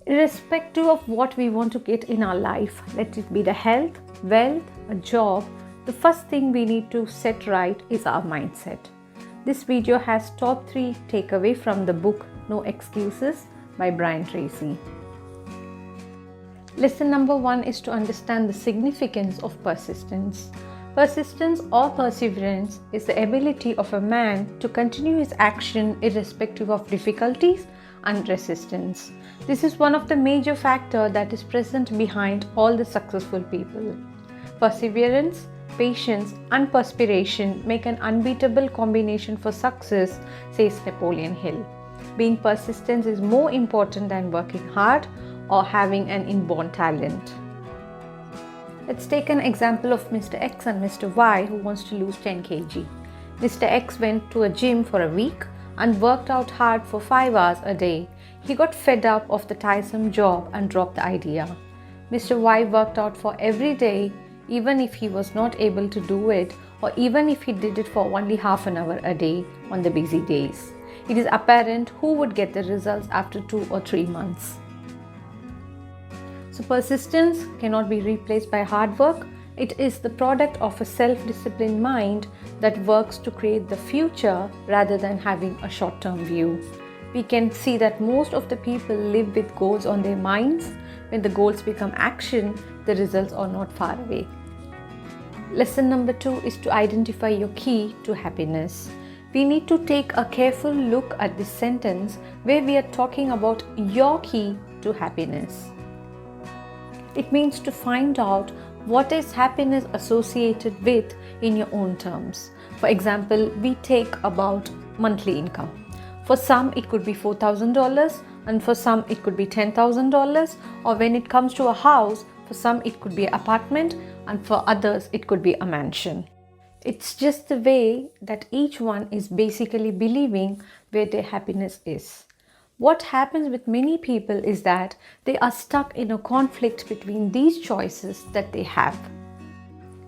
Irrespective of what we want to get in our life, let it be the health, wealth, a job, the first thing we need to set right is our mindset. This video has top 3 takeaway from the book No Excuses by Brian Tracy. Lesson number 1 is to understand the significance of persistence. Persistence or perseverance is the ability of a man to continue his action irrespective of difficulties and resistance. This is one of the major factors that is present behind all the successful people. Perseverance, patience, and perspiration make an unbeatable combination for success, says Napoleon Hill. Being persistent is more important than working hard or having an inborn talent. Let's take an example of Mr. X and Mr. Y who wants to lose 10 kg. Mr. X went to a gym for a week and worked out hard for 5 hours a day. He got fed up of the tiresome job and dropped the idea. Mr. Y worked out for every day, even if he was not able to do it, or even if he did it for only half an hour a day on the busy days. It is apparent who would get the results after 2 or 3 months. So persistence cannot be replaced by hard work. It is the product of a self-disciplined mind that works to create the future rather than having a short-term view. We can see that most of the people live with goals on their minds. When the goals become action, the results are not far away. Lesson number 2 is to identify your key to happiness. We need to take a careful look at this sentence where we are talking about your key to happiness. It means to find out what is happiness associated with in your own terms. For example, we take about monthly income. For some, it could be $4,000, and for some, it could be $10,000. Or when it comes to a house, for some, it could be an apartment, and for others, it could be a mansion. It's just the way that each one is basically believing where their happiness is. What happens with many people is that they are stuck in a conflict between these choices that they have.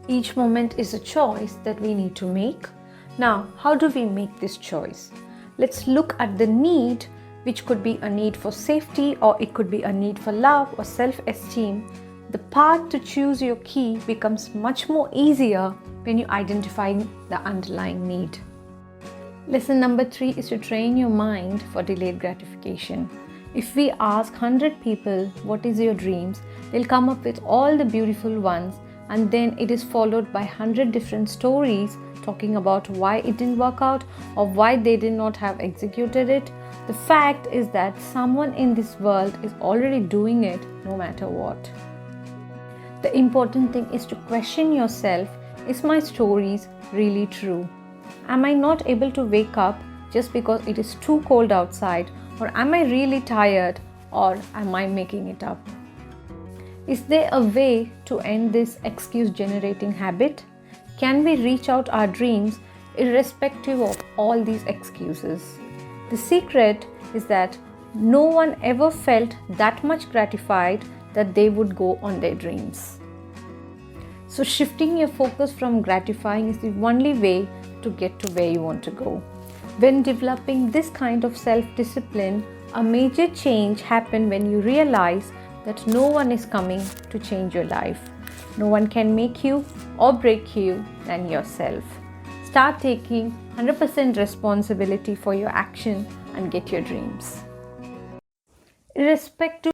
Each moment is a choice that we need to make. Now, how do we make this choice? Let's look at the need, which could be a need for safety, or it could be a need for love or self-esteem. The path to choose your key becomes much more easier when you identify the underlying need. Lesson number 3 is to train your mind for delayed gratification. If we ask 100 people, what is your dreams? They'll come up with all the beautiful ones, and then it is followed by 100 different stories talking about why it didn't work out or why they did not have executed it. The fact is that someone in this world is already doing it no matter what. The important thing is to question yourself, is my stories really true? Am I not able to wake up just because it is too cold outside? Or am I really tired? Or am I making it up? Is there a way to end this excuse generating habit? Can we reach out our dreams irrespective of all these excuses? The secret is that no one ever felt that much gratified that they would go on their dreams. So shifting your focus from gratifying is the only way to get to where you want to go. When developing this kind of self-discipline, a major change happens when you realize that no one is coming to change your life. No one can make you or break you than yourself. Start taking 100% responsibility for your action and get your dreams. Irrespective